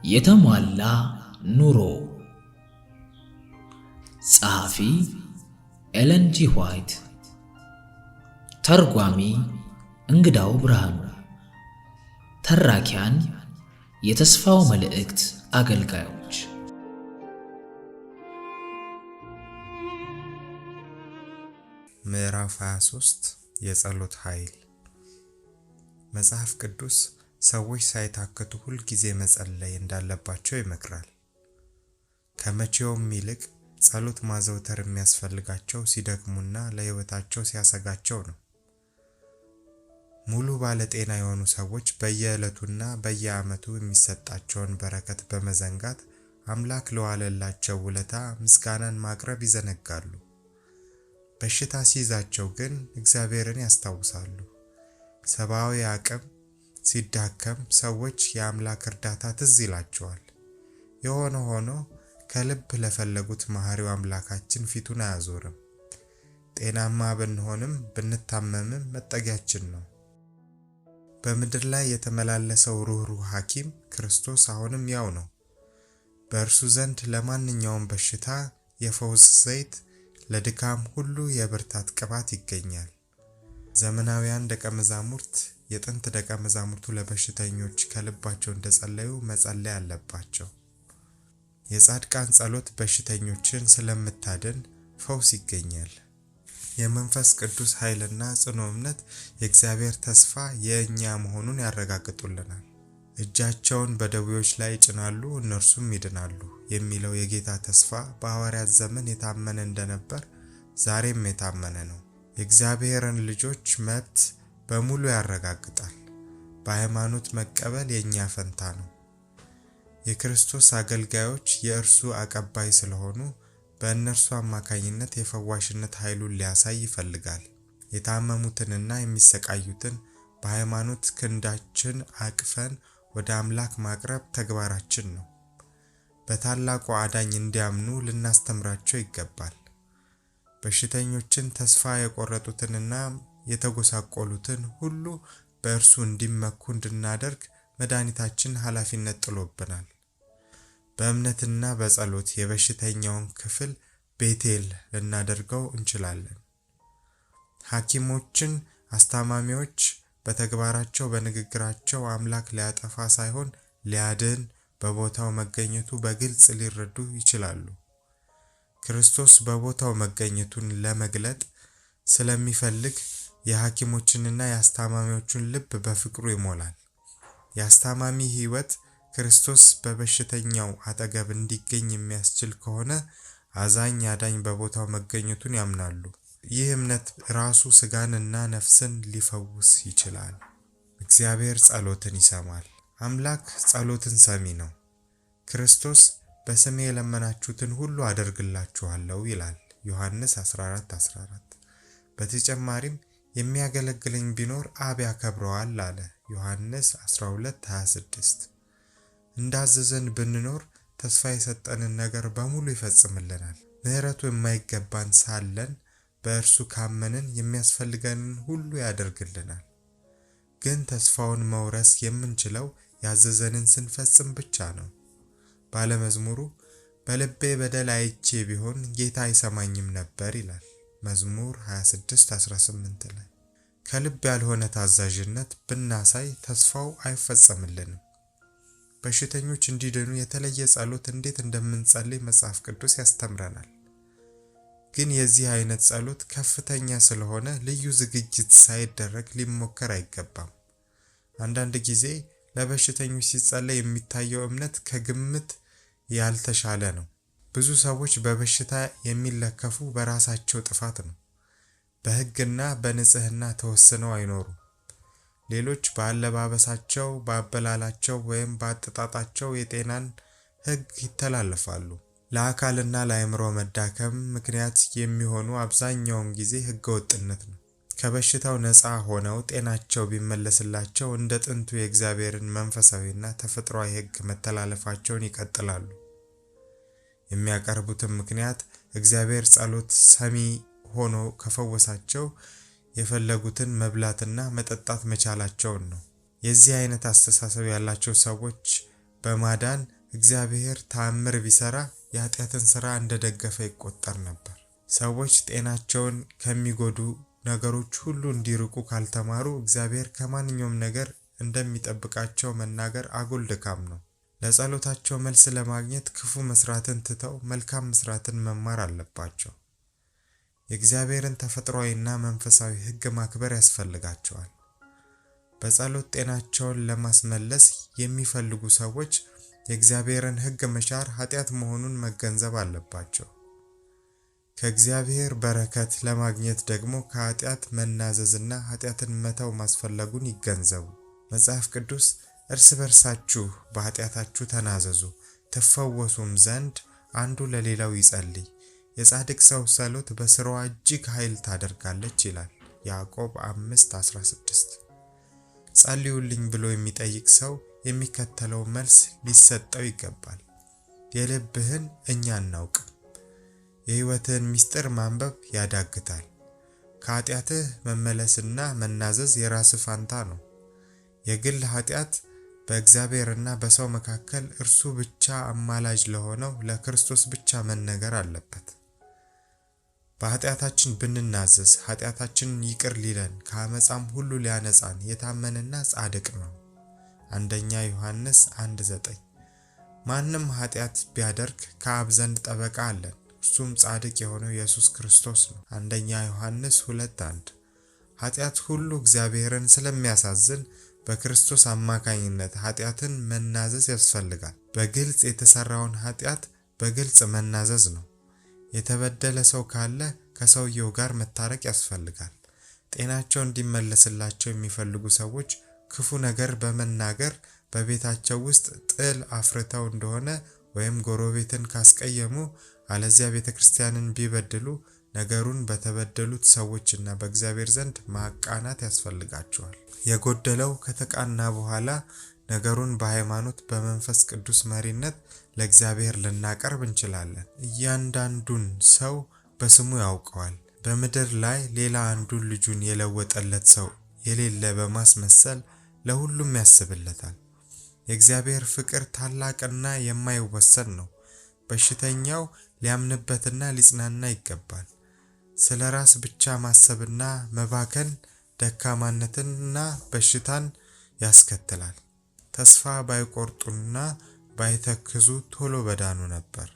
የተሟላ ኑሮ። ጸሐፊ ኤለን ጂ ዋይት፣ ተርጓሚ እንግዳው ብርሃኑ፣ ተራኪያን የተስፋው መልእክት አገልጋዮች። ምዕራፍ 23 የጸሎት ኃይል። መጽሐፍ ቅዱስ ሰዎች ሳይታክቱ ሁል ጊዜ መጸለይ እንዳለባቸው ይመክራል። ከመቼውም ይልቅ ጸሎት ማዘውተር የሚያስፈልጋቸው ሲደክሙና ለሕይወታቸው ሲያሰጋቸው ነው። ሙሉ ባለጤና የሆኑ ሰዎች በየዕለቱና በየዓመቱ የሚሰጣቸውን በረከት በመዘንጋት አምላክ ለዋለላቸው ውለታ ምስጋናን ማቅረብ ይዘነጋሉ። በሽታ ሲይዛቸው ግን እግዚአብሔርን ያስታውሳሉ። ሰብአዊ አቅም ሲዳከም ሰዎች የአምላክ እርዳታ ትዝ ይላቸዋል። የሆነ ሆኖ ከልብ ለፈለጉት መሐሪው አምላካችን ፊቱን አያዞርም። ጤናማ ብንሆንም ብንታመምም መጠጊያችን ነው። በምድር ላይ የተመላለሰው ሩህሩህ ሐኪም ክርስቶስ አሁንም ያው ነው። በእርሱ ዘንድ ለማንኛውም በሽታ የፈውስ ዘይት፣ ለድካም ሁሉ የብርታት ቅባት ይገኛል። ዘመናውያን ደቀ መዛሙርት የጥንት ደቀ መዛሙርቱ ለበሽተኞች ከልባቸው እንደጸለዩ መጸለይ አለባቸው። የጻድቃን ጸሎት በሽተኞችን ስለምታድን ፈውስ ይገኛል። የመንፈስ ቅዱስ ኃይልና ጽኑ እምነት የእግዚአብሔር ተስፋ የእኛ መሆኑን ያረጋግጡልናል። እጃቸውን በደዌዎች ላይ ይጭናሉ እነርሱም ይድናሉ የሚለው የጌታ ተስፋ በሐዋርያት ዘመን የታመነ እንደነበር ዛሬም የታመነ ነው። የእግዚአብሔርን ልጆች መብት በሙሉ ያረጋግጣል። በሃይማኖት መቀበል የእኛ ፈንታ ነው። የክርስቶስ አገልጋዮች የእርሱ አቀባይ ስለሆኑ በእነርሱ አማካኝነት የፈዋሽነት ኃይሉን ሊያሳይ ይፈልጋል። የታመሙትንና የሚሰቃዩትን በሃይማኖት ክንዳችን አቅፈን ወደ አምላክ ማቅረብ ተግባራችን ነው። በታላቁ አዳኝ እንዲያምኑ ልናስተምራቸው ይገባል። በሽተኞችን፣ ተስፋ የቆረጡትንና የተጎሳቆሉትን ሁሉ በእርሱ እንዲመኩ እንድናደርግ መድኃኒታችን ኃላፊነት ጥሎብናል። በእምነትና በጸሎት የበሽተኛውን ክፍል ቤቴል ልናደርገው እንችላለን። ሐኪሞችን፣ አስታማሚዎች በተግባራቸው በንግግራቸው አምላክ ሊያጠፋ ሳይሆን ሊያድን በቦታው መገኘቱ በግልጽ ሊረዱ ይችላሉ። ክርስቶስ በቦታው መገኘቱን ለመግለጥ ስለሚፈልግ የሐኪሞችንና የአስታማሚዎችን ልብ በፍቅሩ ይሞላል። የአስታማሚ ሕይወት ክርስቶስ በበሽተኛው አጠገብ እንዲገኝ የሚያስችል ከሆነ አዛኝ አዳኝ በቦታው መገኘቱን ያምናሉ። ይህ እምነት ራሱ ሥጋንና ነፍስን ሊፈውስ ይችላል። እግዚአብሔር ጸሎትን ይሰማል። አምላክ ጸሎትን ሰሚ ነው። ክርስቶስ በስሜ የለመናችሁትን ሁሉ አደርግላችኋለሁ ይላል ዮሐንስ 14:14። በተጨማሪም የሚያገለግለኝ ቢኖር አብ ያከብረዋል አለ ዮሐንስ 12:26። እንዳዘዘን ብንኖር ተስፋ የሰጠንን ነገር በሙሉ ይፈጽምልናል። ምሕረቱ የማይገባን ሳለን በእርሱ ካመንን የሚያስፈልገንን ሁሉ ያደርግልናል። ግን ተስፋውን መውረስ የምንችለው ያዘዘንን ስንፈጽም ብቻ ነው። ባለመዝሙሩ በልቤ በደል አይቼ ቢሆን ጌታ አይሰማኝም ነበር ይላል መዝሙር 26:18 ላይ። ከልብ ያልሆነ ታዛዥነት ብናሳይ ተስፋው አይፈጸምልንም። በሽተኞች እንዲድኑ የተለየ ጸሎት እንዴት እንደምንጸልይ መጽሐፍ ቅዱስ ያስተምረናል። ግን የዚህ አይነት ጸሎት ከፍተኛ ስለሆነ ልዩ ዝግጅት ሳይደረግ ሊሞከር አይገባም። አንዳንድ ጊዜ ለበሽተኞች ሲጸለይ የሚታየው እምነት ከግምት ያልተሻለ ነው። ብዙ ሰዎች በበሽታ የሚለከፉ በራሳቸው ጥፋት ነው። በሕግና በንጽህና ተወስነው አይኖሩም። ሌሎች በአለባበሳቸው፣ በአበላላቸው ወይም በአጠጣጣቸው የጤናን ሕግ ይተላለፋሉ። ለአካልና ለአእምሮ መዳከም ምክንያት የሚሆኑ አብዛኛውን ጊዜ ሕገወጥነት ነው። ከበሽታው ነፃ ሆነው ጤናቸው ቢመለስላቸው እንደ ጥንቱ የእግዚአብሔርን መንፈሳዊና ተፈጥሯዊ ሕግ መተላለፋቸውን ይቀጥላሉ። የሚያቀርቡትም ምክንያት እግዚአብሔር ጸሎት ሰሚ ሆኖ ከፈወሳቸው የፈለጉትን መብላትና መጠጣት መቻላቸውን ነው። የዚህ አይነት አስተሳሰብ ያላቸው ሰዎች በማዳን እግዚአብሔር ተአምር ቢሰራ የኃጢአትን ሥራ እንደደገፈ ይቆጠር ነበር። ሰዎች ጤናቸውን ከሚጎዱ ነገሮች ሁሉ እንዲርቁ ካልተማሩ እግዚአብሔር ከማንኛውም ነገር እንደሚጠብቃቸው መናገር አጉል ድካም ነው። ለጸሎታቸው መልስ ለማግኘት ክፉ መስራትን ትተው መልካም መስራትን መማር አለባቸው። የእግዚአብሔርን ተፈጥሯዊና መንፈሳዊ ሕግ ማክበር ያስፈልጋቸዋል። በጸሎት ጤናቸውን ለማስመለስ የሚፈልጉ ሰዎች የእግዚአብሔርን ሕግ መሻር ኃጢአት መሆኑን መገንዘብ አለባቸው። ከእግዚአብሔር በረከት ለማግኘት ደግሞ ከኃጢአት መናዘዝና ኃጢአትን መተው ማስፈለጉን ይገንዘቡ። መጽሐፍ ቅዱስ እርስ በርሳችሁ በኃጢአታችሁ ተናዘዙ ትፈወሱም ዘንድ አንዱ ለሌላው ይጸልይ፣ የጻድቅ ሰው ጸሎት በሥራዋ እጅግ ኃይል ታደርጋለች ይላል ያዕቆብ 5:16። ጸልዩልኝ ብሎ የሚጠይቅ ሰው የሚከተለው መልስ ሊሰጠው ይገባል። የልብህን እኛ እናውቅ። የሕይወትህን ምስጢር ማንበብ ያዳግታል። ከኃጢአትህ መመለስና መናዘዝ የራስህ ፋንታ ነው። የግል ኃጢአት በእግዚአብሔርና በሰው መካከል እርሱ ብቻ አማላጅ ለሆነው ለክርስቶስ ብቻ መነገር አለበት። በኃጢአታችን ብንናዘዝ ኃጢአታችንን ይቅር ሊለን ከአመፃም ሁሉ ሊያነጻን የታመነና ጻድቅ ነው። አንደኛ ዮሐንስ 1:9። ማንም ኃጢአት ቢያደርግ ከአብ ዘንድ ጠበቃ አለን፣ እርሱም ጻድቅ የሆነው ኢየሱስ ክርስቶስ ነው። አንደኛ ዮሐንስ 2:1። ኃጢአት ሁሉ እግዚአብሔርን ስለሚያሳዝን በክርስቶስ አማካኝነት ኃጢአትን መናዘዝ ያስፈልጋል። በግልጽ የተሰራውን ኃጢአት በግልጽ መናዘዝ ነው። የተበደለ ሰው ካለ ከሰውየው ጋር መታረቅ ያስፈልጋል። ጤናቸው እንዲመለስላቸው የሚፈልጉ ሰዎች ክፉ ነገር በመናገር በቤታቸው ውስጥ ጥል አፍርተው እንደሆነ ወይም ጎረቤትን ካስቀየሙ አለዚያ ቤተክርስቲያንን ቢበድሉ ነገሩን በተበደሉት ሰዎችና በእግዚአብሔር ዘንድ ማቃናት ያስፈልጋቸዋል። የጎደለው ከተቃና በኋላ ነገሩን በሃይማኖት በመንፈስ ቅዱስ መሪነት ለእግዚአብሔር ልናቀርብ እንችላለን። እያንዳንዱን ሰው በስሙ ያውቀዋል። በምድር ላይ ሌላ አንዱን ልጁን የለወጠለት ሰው የሌለ በማስመሰል ለሁሉም ያስብለታል። የእግዚአብሔር ፍቅር ታላቅና የማይወሰን ነው። በሽተኛው ሊያምንበትና ሊጽናና ይገባል። ስለ ራስ ብቻ ማሰብና መባከን ደካማነትንና በሽታን ያስከትላል። ተስፋ ባይቆርጡና ባይተክዙ ቶሎ በዳኑ ነበር።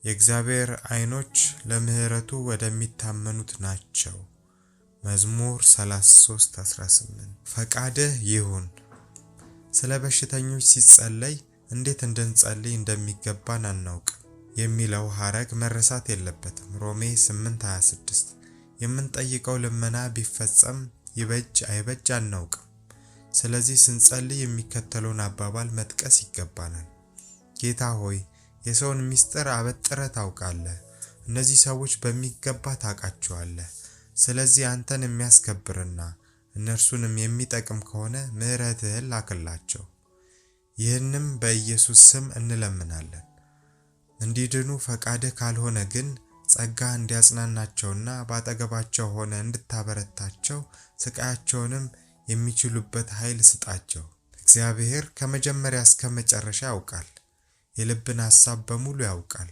የእግዚአብሔር ዓይኖች ለምሕረቱ ወደሚታመኑት ናቸው። መዝሙር 33:18። ፈቃድህ ይሁን። ስለ በሽተኞች ሲጸለይ እንዴት እንድንጸልይ እንደሚገባን አናውቅ የሚለው ሐረግ መረሳት የለበትም። ሮሜ 8:26። የምንጠይቀው ልመና ቢፈጸም ይበጅ አይበጅ አናውቅም። ስለዚህ ስንጸልይ የሚከተለውን አባባል መጥቀስ ይገባናል። ጌታ ሆይ የሰውን ምስጢር አበጥረህ ታውቃለህ። እነዚህ ሰዎች በሚገባ ታውቃቸዋለህ። ስለዚህ አንተን የሚያስከብርና እነርሱንም የሚጠቅም ከሆነ ምሕረትህን ላክላቸው። ይህንም በኢየሱስ ስም እንለምናለን። እንዲድኑ ፈቃድህ ካልሆነ ግን ጸጋ እንዲያጽናናቸውና ባጠገባቸው ሆነ እንድታበረታቸው ስቃያቸውንም የሚችሉበት ኃይል ስጣቸው። እግዚአብሔር ከመጀመሪያ እስከ መጨረሻ ያውቃል። የልብን ሐሳብ በሙሉ ያውቃል።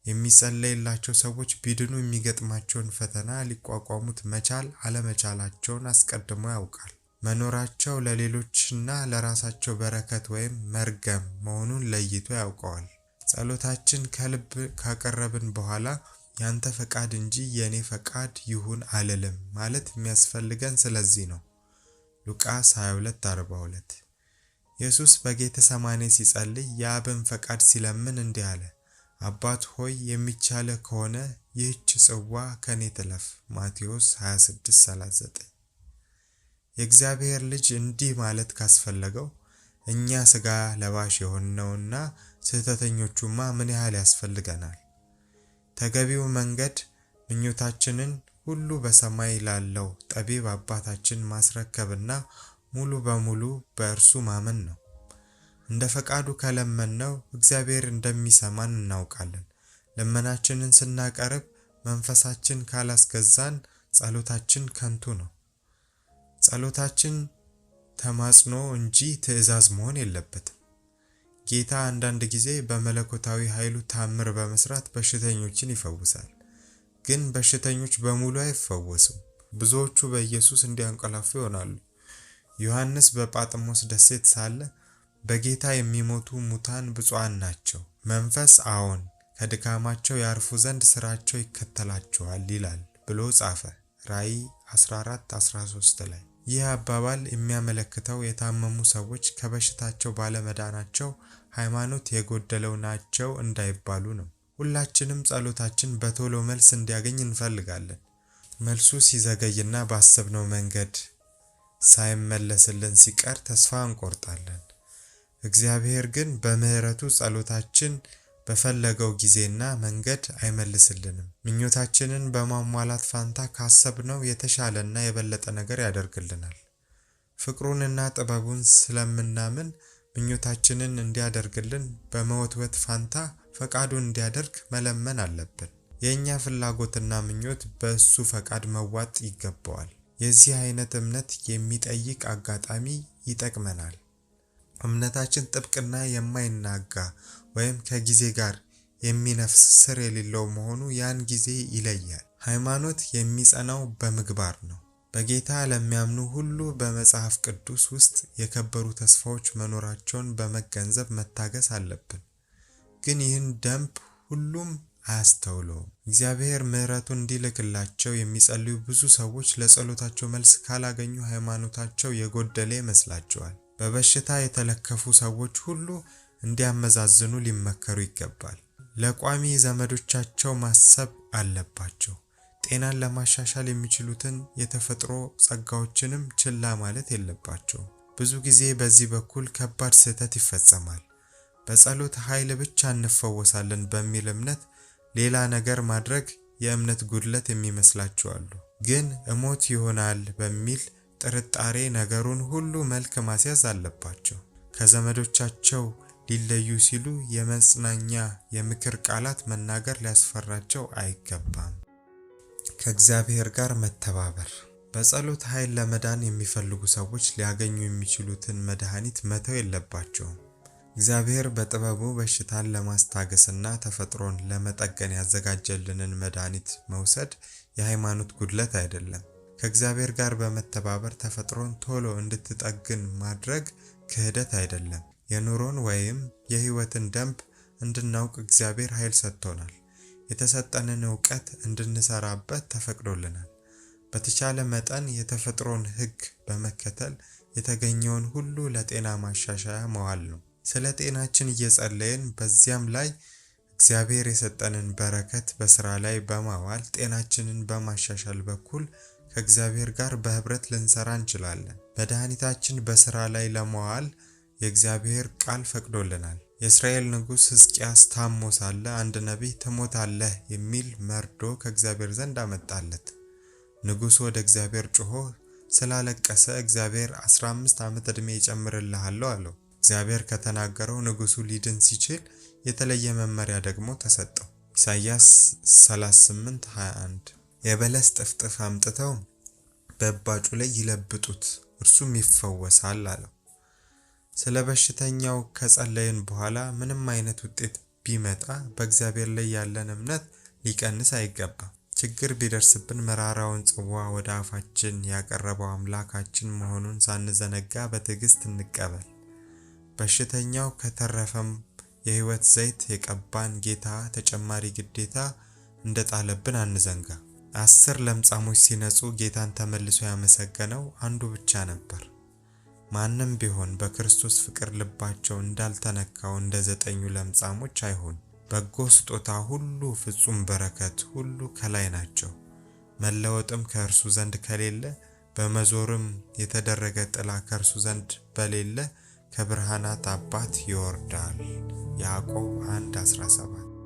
የሚጸለይላቸው ሰዎች ቢድኑ የሚገጥማቸውን ፈተና ሊቋቋሙት መቻል አለመቻላቸውን አስቀድሞ ያውቃል። መኖራቸው ለሌሎችና ለራሳቸው በረከት ወይም መርገም መሆኑን ለይቶ ያውቀዋል። ጸሎታችን ከልብ ካቀረብን በኋላ ያንተ ፈቃድ እንጂ የኔ ፈቃድ ይሁን አልልም ማለት የሚያስፈልገን ስለዚህ ነው። ሉቃስ 22:42። ኢየሱስ በጌተሰማኔ ሲጸልይ የአብን ፈቃድ ሲለምን እንዲህ አለ፣ አባት ሆይ የሚቻልህ ከሆነ ይህች ጽዋ ከኔ ትለፍ። ማቴዎስ 26:39። የእግዚአብሔር ልጅ እንዲህ ማለት ካስፈለገው እኛ ሥጋ ለባሽ የሆነውና ስህተተኞቹማ ምን ያህል ያስፈልገናል? ተገቢው መንገድ ምኞታችንን ሁሉ በሰማይ ላለው ጠቢብ አባታችን ማስረከብና ሙሉ በሙሉ በእርሱ ማመን ነው። እንደ ፈቃዱ ከለመነው እግዚአብሔር እንደሚሰማን እናውቃለን። ልመናችንን ስናቀርብ መንፈሳችን ካላስገዛን ጸሎታችን ከንቱ ነው። ጸሎታችን ተማጽኖ እንጂ ትዕዛዝ መሆን የለበትም። ጌታ አንዳንድ ጊዜ በመለኮታዊ ኃይሉ ታምር በመስራት በሽተኞችን ይፈውሳል። ግን በሽተኞች በሙሉ አይፈወሱም። ብዙዎቹ በኢየሱስ እንዲያንቀላፉ ይሆናሉ። ዮሐንስ በጳጥሞስ ደሴት ሳለ በጌታ የሚሞቱ ሙታን ብፁዓን ናቸው፣ መንፈስ አዎን ከድካማቸው ያርፉ ዘንድ ስራቸው ይከተላቸዋል ይላል ብሎ ጻፈ። ራእይ 14:13 ላይ። ይህ አባባል የሚያመለክተው የታመሙ ሰዎች ከበሽታቸው ባለመዳናቸው ሃይማኖት የጎደለው ናቸው እንዳይባሉ ነው። ሁላችንም ጸሎታችን በቶሎ መልስ እንዲያገኝ እንፈልጋለን። መልሱ ሲዘገይና ባሰብነው መንገድ ሳይመለስልን ሲቀር ተስፋ እንቆርጣለን። እግዚአብሔር ግን በምህረቱ ጸሎታችን በፈለገው ጊዜና መንገድ አይመልስልንም። ምኞታችንን በማሟላት ፋንታ ካሰብነው የተሻለና የበለጠ ነገር ያደርግልናል። ፍቅሩንና ጥበቡን ስለምናምን ምኞታችንን እንዲያደርግልን በመወትወት ፋንታ ፈቃዱን እንዲያደርግ መለመን አለብን። የኛ ፍላጎትና ምኞት በእሱ ፈቃድ መዋጥ ይገባዋል። የዚህ አይነት እምነት የሚጠይቅ አጋጣሚ ይጠቅመናል። እምነታችን ጥብቅና የማይናጋ ወይም ከጊዜ ጋር የሚነፍስ ስር የሌለው መሆኑ ያን ጊዜ ይለያል። ሃይማኖት የሚጸናው በምግባር ነው። በጌታ ለሚያምኑ ሁሉ በመጽሐፍ ቅዱስ ውስጥ የከበሩ ተስፋዎች መኖራቸውን በመገንዘብ መታገስ አለብን። ግን ይህን ደንብ ሁሉም አያስተውለውም። እግዚአብሔር ምሕረቱን እንዲልክላቸው የሚጸልዩ ብዙ ሰዎች ለጸሎታቸው መልስ ካላገኙ ሃይማኖታቸው የጎደለ ይመስላቸዋል። በበሽታ የተለከፉ ሰዎች ሁሉ እንዲያመዛዝኑ ሊመከሩ ይገባል። ለቋሚ ዘመዶቻቸው ማሰብ አለባቸው። ጤናን ለማሻሻል የሚችሉትን የተፈጥሮ ጸጋዎችንም ችላ ማለት የለባቸው። ብዙ ጊዜ በዚህ በኩል ከባድ ስህተት ይፈጸማል። በጸሎት ኃይል ብቻ እንፈወሳለን በሚል እምነት ሌላ ነገር ማድረግ የእምነት ጉድለት የሚመስላቸው አሉ። ግን እሞት ይሆናል በሚል ጥርጣሬ ነገሩን ሁሉ መልክ ማስያዝ አለባቸው። ከዘመዶቻቸው ሊለዩ ሲሉ የመጽናኛ የምክር ቃላት መናገር ሊያስፈራቸው አይገባም። ከእግዚአብሔር ጋር መተባበር። በጸሎት ኃይል ለመዳን የሚፈልጉ ሰዎች ሊያገኙ የሚችሉትን መድኃኒት መተው የለባቸውም። እግዚአብሔር በጥበቡ በሽታን ለማስታገስና ተፈጥሮን ለመጠገን ያዘጋጀልንን መድኃኒት መውሰድ የሃይማኖት ጉድለት አይደለም። ከእግዚአብሔር ጋር በመተባበር ተፈጥሮን ቶሎ እንድትጠግን ማድረግ ክህደት አይደለም። የኑሮን ወይም የህይወትን ደንብ እንድናውቅ እግዚአብሔር ኃይል ሰጥቶናል። የተሰጠንን ዕውቀት እንድንሰራበት ተፈቅዶልናል። በተቻለ መጠን የተፈጥሮን ሕግ በመከተል የተገኘውን ሁሉ ለጤና ማሻሻያ መዋል ነው። ስለ ጤናችን እየጸለይን በዚያም ላይ እግዚአብሔር የሰጠንን በረከት በስራ ላይ በማዋል ጤናችንን በማሻሻል በኩል ከእግዚአብሔር ጋር በህብረት ልንሰራ እንችላለን። መድኃኒታችን በስራ ላይ ለማዋል የእግዚአብሔር ቃል ፈቅዶልናል። የእስራኤል ንጉሥ ሕዝቅያስ ታሞ ሳለ አንድ ነቢይ ትሞታለህ የሚል መርዶ ከእግዚአብሔር ዘንድ አመጣለት። ንጉሡ ወደ እግዚአብሔር ጮሆ ስላለቀሰ እግዚአብሔር 15 ዓመት ዕድሜ ይጨምርልሃለሁ አለው። እግዚአብሔር ከተናገረው ንጉሡ ሊድን ሲችል የተለየ መመሪያ ደግሞ ተሰጠው። ኢሳይያስ 38:21 የበለስ ጥፍጥፍ አምጥተው በእባጩ ላይ ይለብጡት እርሱም ይፈወሳል አለው። ስለ በሽተኛው ከጸለይን በኋላ ምንም አይነት ውጤት ቢመጣ በእግዚአብሔር ላይ ያለን እምነት ሊቀንስ አይገባም። ችግር ቢደርስብን መራራውን ጽዋ ወደ አፋችን ያቀረበው አምላካችን መሆኑን ሳንዘነጋ በትዕግስት እንቀበል። በሽተኛው ከተረፈም የህይወት ዘይት የቀባን ጌታ ተጨማሪ ግዴታ እንደጣለብን አንዘንጋ። 10 ለምጻሞች ሲነጹ ጌታን ተመልሶ ያመሰገነው አንዱ ብቻ ነበር። ማንም ቢሆን በክርስቶስ ፍቅር ልባቸው እንዳልተነካው እንደ 9ኙ ለምጻሞች አይሆን። በጎ ስጦታ ሁሉ፣ ፍጹም በረከት ሁሉ ከላይ ናቸው። መለወጥም ከእርሱ ዘንድ ከሌለ፣ በመዞርም የተደረገ ጥላ ከእርሱ ዘንድ በሌለ ከብርሃናት አባት ይወርዳል። ያዕቆብ 1:17